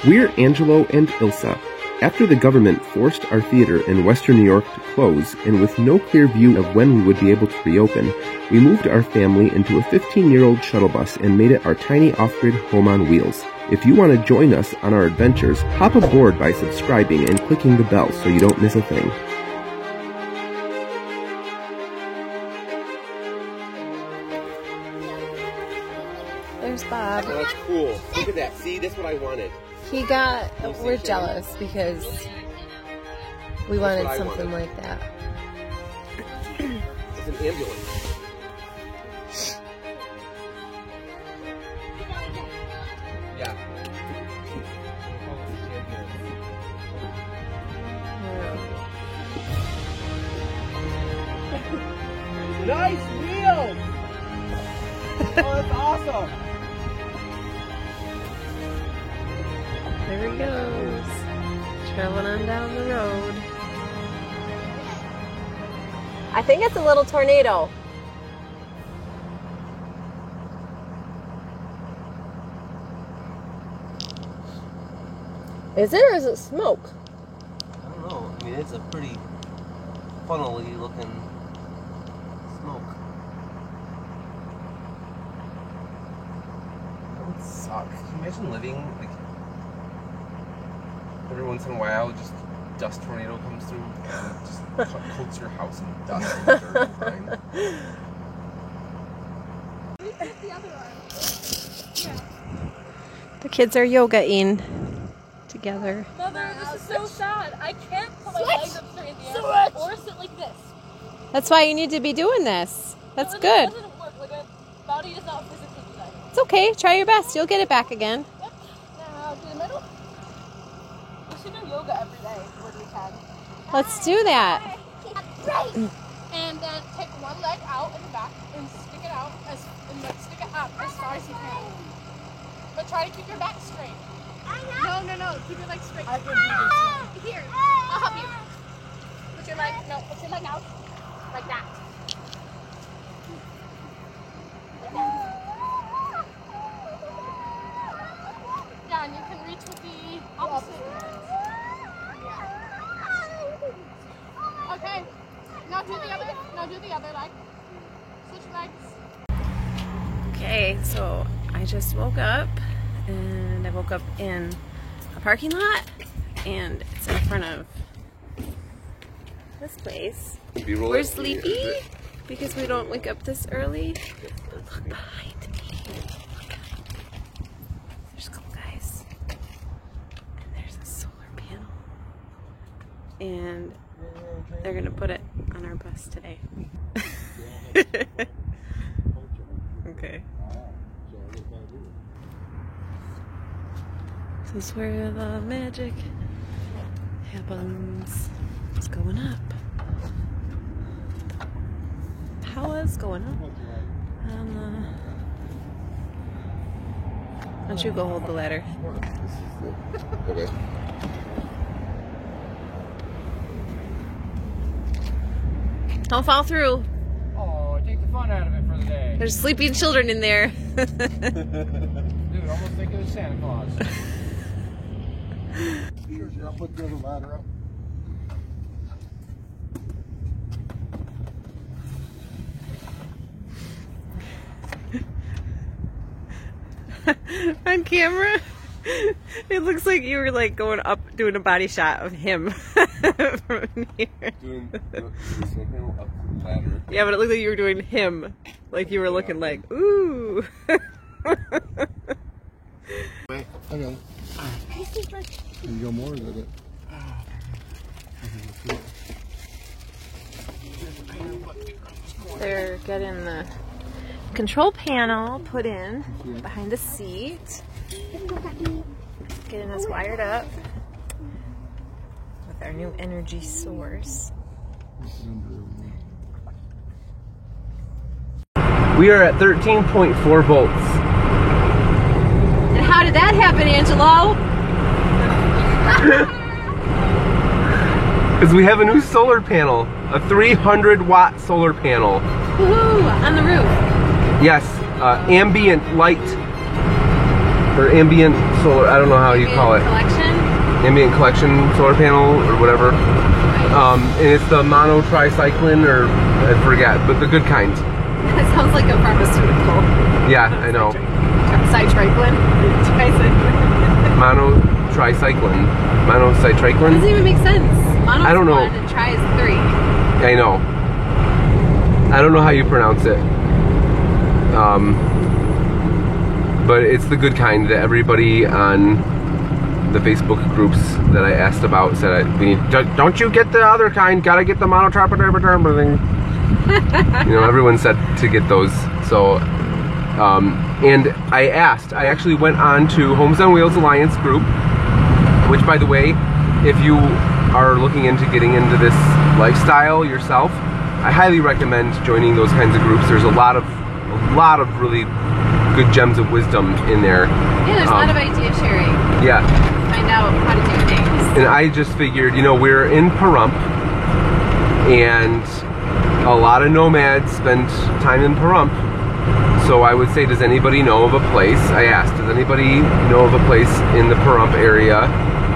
We're Angelo and Ilsa. After the government forced our theater in Western New York to close, and with no clear view of when we would be able to reopen, we moved our family into a 15-year-old shuttle bus and made it our tiny off-grid home on wheels. If you want to join us on our adventures, hop aboard by subscribing and clicking the bell so you don't miss a thing. There's Bob. Oh, that's cool. Look at that. See, that's what I wanted. We're jealous because we wanted something like that. It's an ambulance. Yeah. Nice wheels! Oh, that's awesome! There he goes, traveling on down the road. I think it's a little tornado. Is it, or is it smoke? I don't know. I mean, it's a pretty funnel-y looking smoke. That would suck. Can you imagine living, like, every once in a while, just dust tornado comes through and just coats your house in dust and dirt and grime. The kids are yoga-ing together. Mother, this is so sad. I can't put my legs up straight in the air or sit like this. That's why you need to be doing this. That's No, good. It doesn't work. Like, my body is not physically today. It's okay. Try your best. You'll get it back again. Yep. Now, to the middle. We should do yoga every day when we can. Let's do that. And then take one leg out in the back and stick it out stick it up as far as you can. But try to keep your back straight. No. Keep your leg straight. I can do this. Here, I'll help you. Put your leg out. Like that. Yeah, and you can reach with the opposite. Okay. Now do the other leg. Switch legs. Okay, so I just woke up, and I woke up in a parking lot, and it's in front of this place. We're sleepy because we don't wake up this early. Look behind me. There's a couple guys, and there's a solar panel, and they're gonna put it on our bus today. Okay. This is where the magic happens. It's going up. Power's going up. Why don't you go hold the ladder? Okay. Don't fall through. Oh, take the fun out of it for the day. There's sleeping children in there. Dude, almost think it was Santa Claus. Sure, I'll put the other ladder up. On camera, it looks like you were like going up, doing a body shot of him from here. Doing the panel up the ladder. Yeah, but it looked like you were doing him, like you were looking like, ooh. I got it. Can you go more? Is that it? They're getting the control panel put in behind the seat. Getting us wired up with our new energy source. We are at 13.4 volts. And how did that happen, Angelo? Because we have a new solar panel, a 300-watt solar panel. Woohoo! On the roof. Yes, ambient light or ambient solar. I don't know how you call it. Collection. Ambient collection solar panel or whatever. And it's the mono tricycline, or I forget, but the good kind. That sounds like a pharmaceutical. Yeah, I know. Citricline. Mono tricycline. Monocytricline? Doesn't even make sense. Mono's I don't know. 1 and tri is 3. I know. I don't know how you pronounce it. But it's the good kind that everybody on the Facebook groups that I asked about said, don't you get the other kind, gotta get the monotricycline thing. You know, everyone said to get those. So, and I actually went on to Homes on Wheels Alliance group, which, by the way, if you are looking into getting into this lifestyle yourself, I highly recommend joining those kinds of groups. There's a lot of really good gems of wisdom in there. Yeah, there's a lot of idea sharing. Yeah. Find out how to do things. And I just figured, you know, we're in Pahrump, and a lot of nomads spend time in Pahrump. So I would say, does anybody know of a place? I asked, does anybody know of a place in the Pahrump area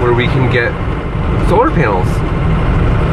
where we can get solar panels?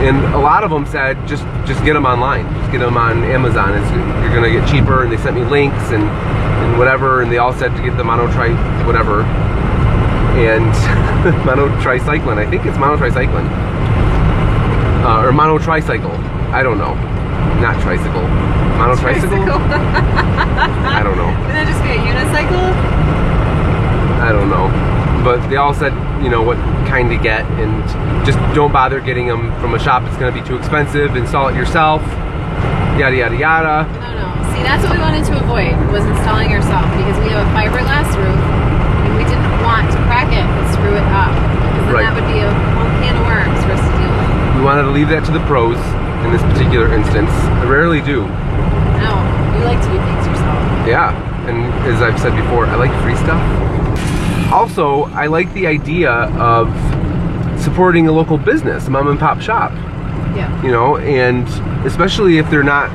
And a lot of them said, just get them online. Just get them on Amazon. You're gonna get cheaper. And they sent me links and whatever. And they all said to get the whatever. And monotricycline. I think it's monotricycline. Or monotricycle. I don't know. Not tricycle. Monotricycle? I don't know. Would that just be a unicycle? I don't know. But they all said, you know, what kind to get, and just don't bother getting them from a shop. It's going to be too expensive. Install it yourself. Yada, yada, yada. No. See, that's what we wanted to avoid, was installing ourselves, because we have a fiberglass roof, and we didn't want to crack it and screw it up. Because then that would be a whole can of worms for us to deal with. We wanted to leave that to the pros in this particular instance. I rarely do. No, you like to do things yourself. Yeah, and as I've said before, I like free stuff. Also, I like the idea of supporting a local business, a mom and pop shop. Yeah. You know, and especially if they're not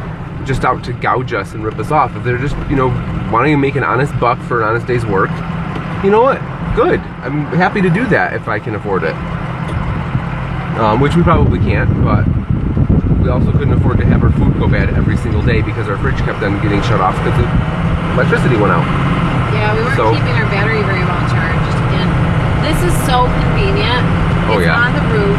just out to gouge us and rip us off, if they're just, you know, wanting to make an honest buck for an honest day's work, you know what? Good. I'm happy to do that if I can afford it. Which we probably can't, but we also couldn't afford to have our food go bad every single day because our fridge kept on getting shut off because the electricity went out. Yeah, we weren't keeping our battery very well charged. And this is so convenient. Oh, it's yeah. on the roof.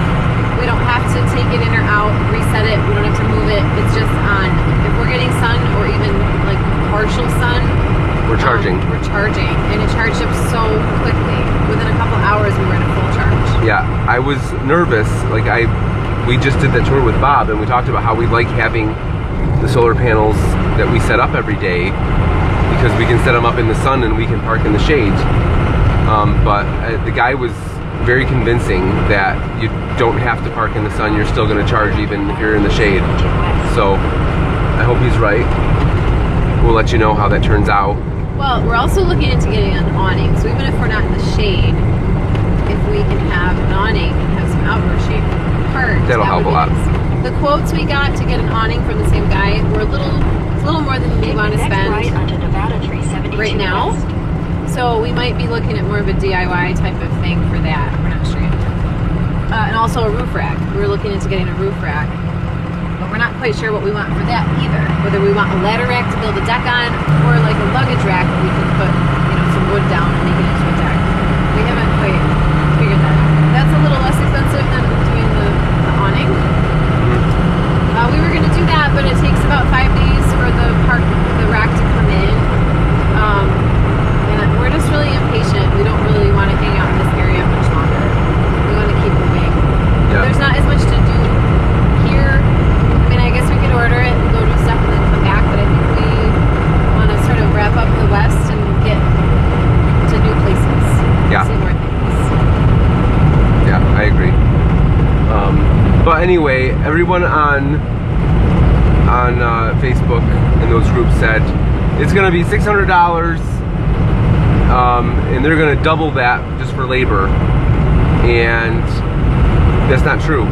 We don't have to take it in or out, reset it. We don't have to move it. It's just on. If we're getting sun or even like partial sun, we're charging. We're charging. And it charged up so quickly. Within a couple hours, we were at a full charge. Yeah, I was nervous. Like we just did that tour with Bob, and we talked about how we like having the solar panels that we set up every day because we can set them up in the sun and we can park in the shade. But the guy was very convincing that you don't have to park in the sun. You're still going to charge even if you're in the shade. So I hope he's right. We'll let you know how that turns out. Well, we're also looking into getting an awning. So even if we're not in the shade, if we can have an awning and have some outdoor shade for the park, that'll help a lot. Nice. The quotes we got to get an awning from the same guy were it's a little more than we want to spend right now. So we might be looking at more of a DIY type of thing for that. We're not sure yet. And also a roof rack. We were looking into getting a roof rack. But we're not quite sure what we want for that either. Whether we want a ladder rack to build a deck on, or like a luggage rack that we can put, you know, some wood down and make it into a deck. We haven't quite figured that out. That's a little less expensive than doing the awning. We were going to do that, but it takes about 5 days for the rack to come in. And we're just really impatient. We don't really want to hang out in this area much longer. We want to keep moving. Yeah. There's not as much to do here. I mean, I guess we could order it and go do stuff and then come back, but I think we want to sort of wrap up the West and get to new places. Yeah. See more things. Yeah, I agree. But anyway, everyone on Facebook and those groups said it's going to be $600, and they're going to double that just for labor, and that's not true.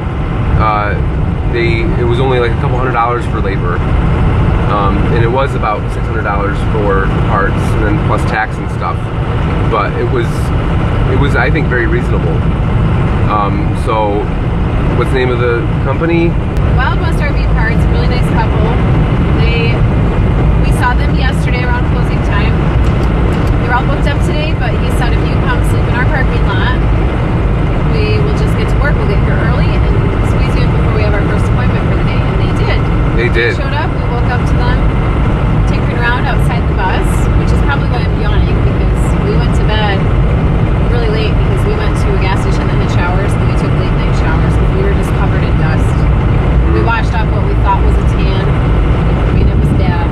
It was only like a couple $100 for labor, and it was about $600 for parts, and then plus tax and stuff. but it was I think very reasonable. So what's the name of the company? Wild West RV Parts, really nice couple. We saw them yesterday around closing time. They're all booked up today, but he said if you come sleep in our parking lot, we will just get to work. We'll get here early and squeeze you in before we have our first appointment for the day. And they did. They did. They showed up, we woke up to them, tinkering around outside the bus, which is probably why I'm yawning, because we went to bed really late because we went to a gas station that had showers and we took late night showers because we were just covered in dust. We washed off what we thought was a tan. I mean, it was bad.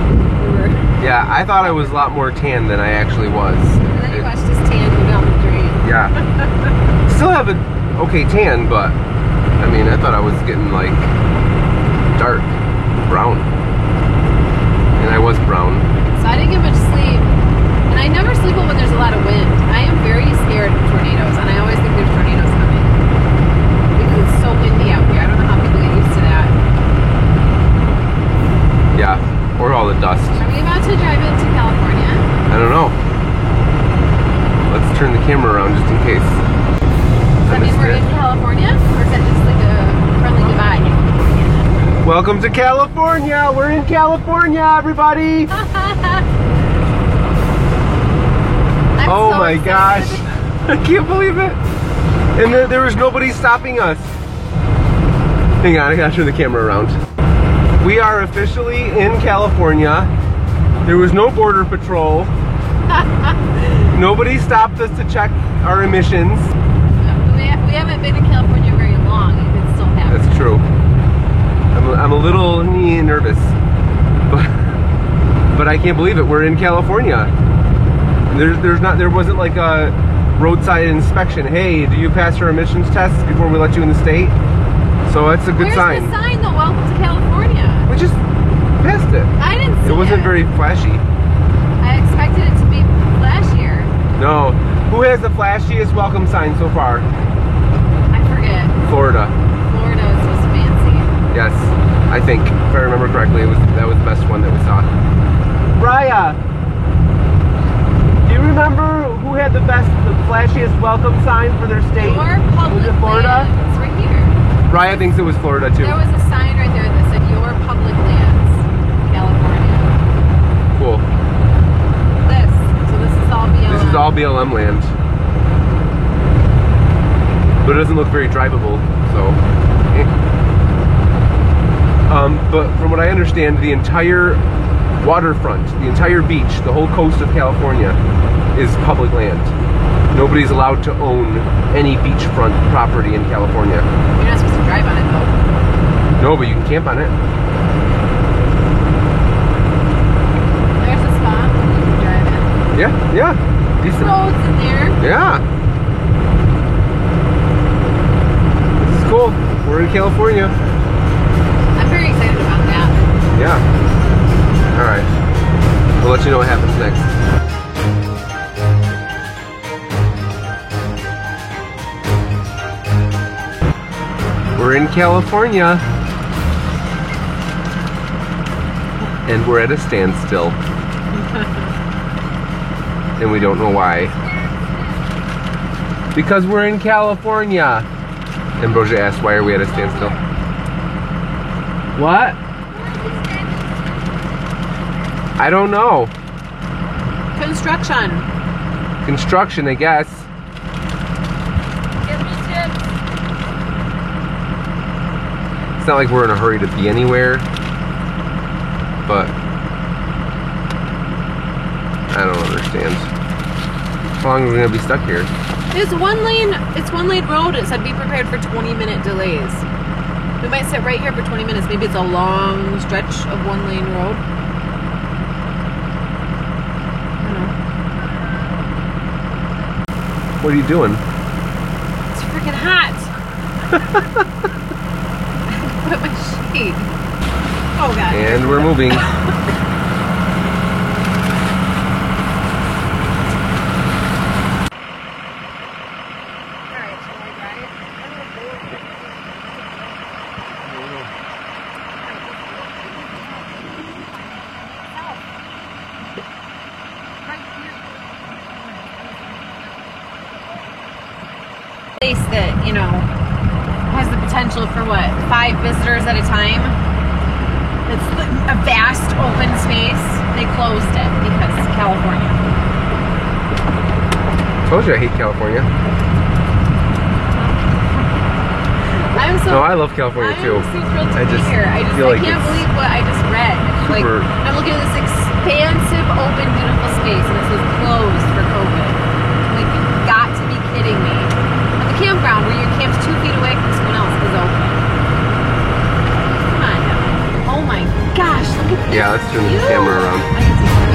Yeah, I thought I was a lot more tan than I actually was. And then you watched this tan go down the drain. Yeah. Still have a okay tan, but I mean, I thought I was getting like dark brown. And I was brown. So I didn't get much sleep. And I never sleep well when there's a lot of wind. I am very scared of tornadoes, and I always think there's tornadoes coming. Because it's so windy out here. I don't know how people get used to that. Yeah, or all the dust. Are we about to drive into California? I don't know. Let's turn the camera around just in case. Does that mean we're in California? Or is that just like a friendly goodbye? Welcome to California! We're in California, everybody! Oh so my excited. gosh! I can't believe it! And there was nobody stopping us. Hang on, I gotta turn the camera around. We are officially in California. There was no border patrol. Nobody stopped us to check our emissions. We haven't been in California very long. You can still have That's true. I'm a little nervous, but I can't believe it. We're in California. There wasn't like a roadside inspection. Hey, do you pass your emissions tests before we let you in the state? So that's a good sign. Where's the sign though? Welcome to California. We just passed it. I didn't see it. It wasn't very flashy. I expected it to be flashier. No. Who has the flashiest welcome sign so far? I forget. Florida. Florida is most fancy. Yes, I think, if I remember correctly, that was the best one that we saw. Raya, do you remember who had the flashiest welcome sign for their state? Your public Was it Florida? lands. Right here. Raya thinks it was Florida too. There was a sign right there that said your public lands, California. Cool. So this is all BLM. This is all BLM land. But it doesn't look very drivable, so. But from what I understand, the entire waterfront, the entire beach, the whole coast of California is public land. Nobody's allowed to own any beachfront property in California. You're not supposed to drive on it though. No, but you can camp on it. There's a spot where you can drive in. Yeah, decent. Roads in there. Yeah. This is cool. We're in California. I'm very excited about that. Yeah. All right. We'll let you know what happens next. We're in California. And we're at a standstill. And we don't know why. Because we're in California. Ambrosia asked, why are we at a standstill? What? I don't know. Construction. Construction, I guess. Give me tips. It's not like we're in a hurry to be anywhere. But I don't understand. How long are we gonna be stuck here? It's one lane road. It said be prepared for 20-minute delays. We might sit right here for 20 minutes. Maybe it's a long stretch of one lane road. I don't know. What are you doing? It's freaking hot. Put up my shade. Oh god. And we're moving. place that, you know, has the potential for what, 5 visitors at a time. It's a vast open space. They closed it because it's California. Told you I hate California. I'm so. No, I love California too. I'm so thrilled to I be just here. I feel like can't it's believe what I just read. Like, super- I'm looking at this expansive, open, beautiful space, and it says closed for COVID. Like, you've got to be kidding me. At the campground, where your camp's 2 feet away from someone else, is open. Come on. Oh my gosh, look at this. Yeah, let's turn the view. camera around. I can see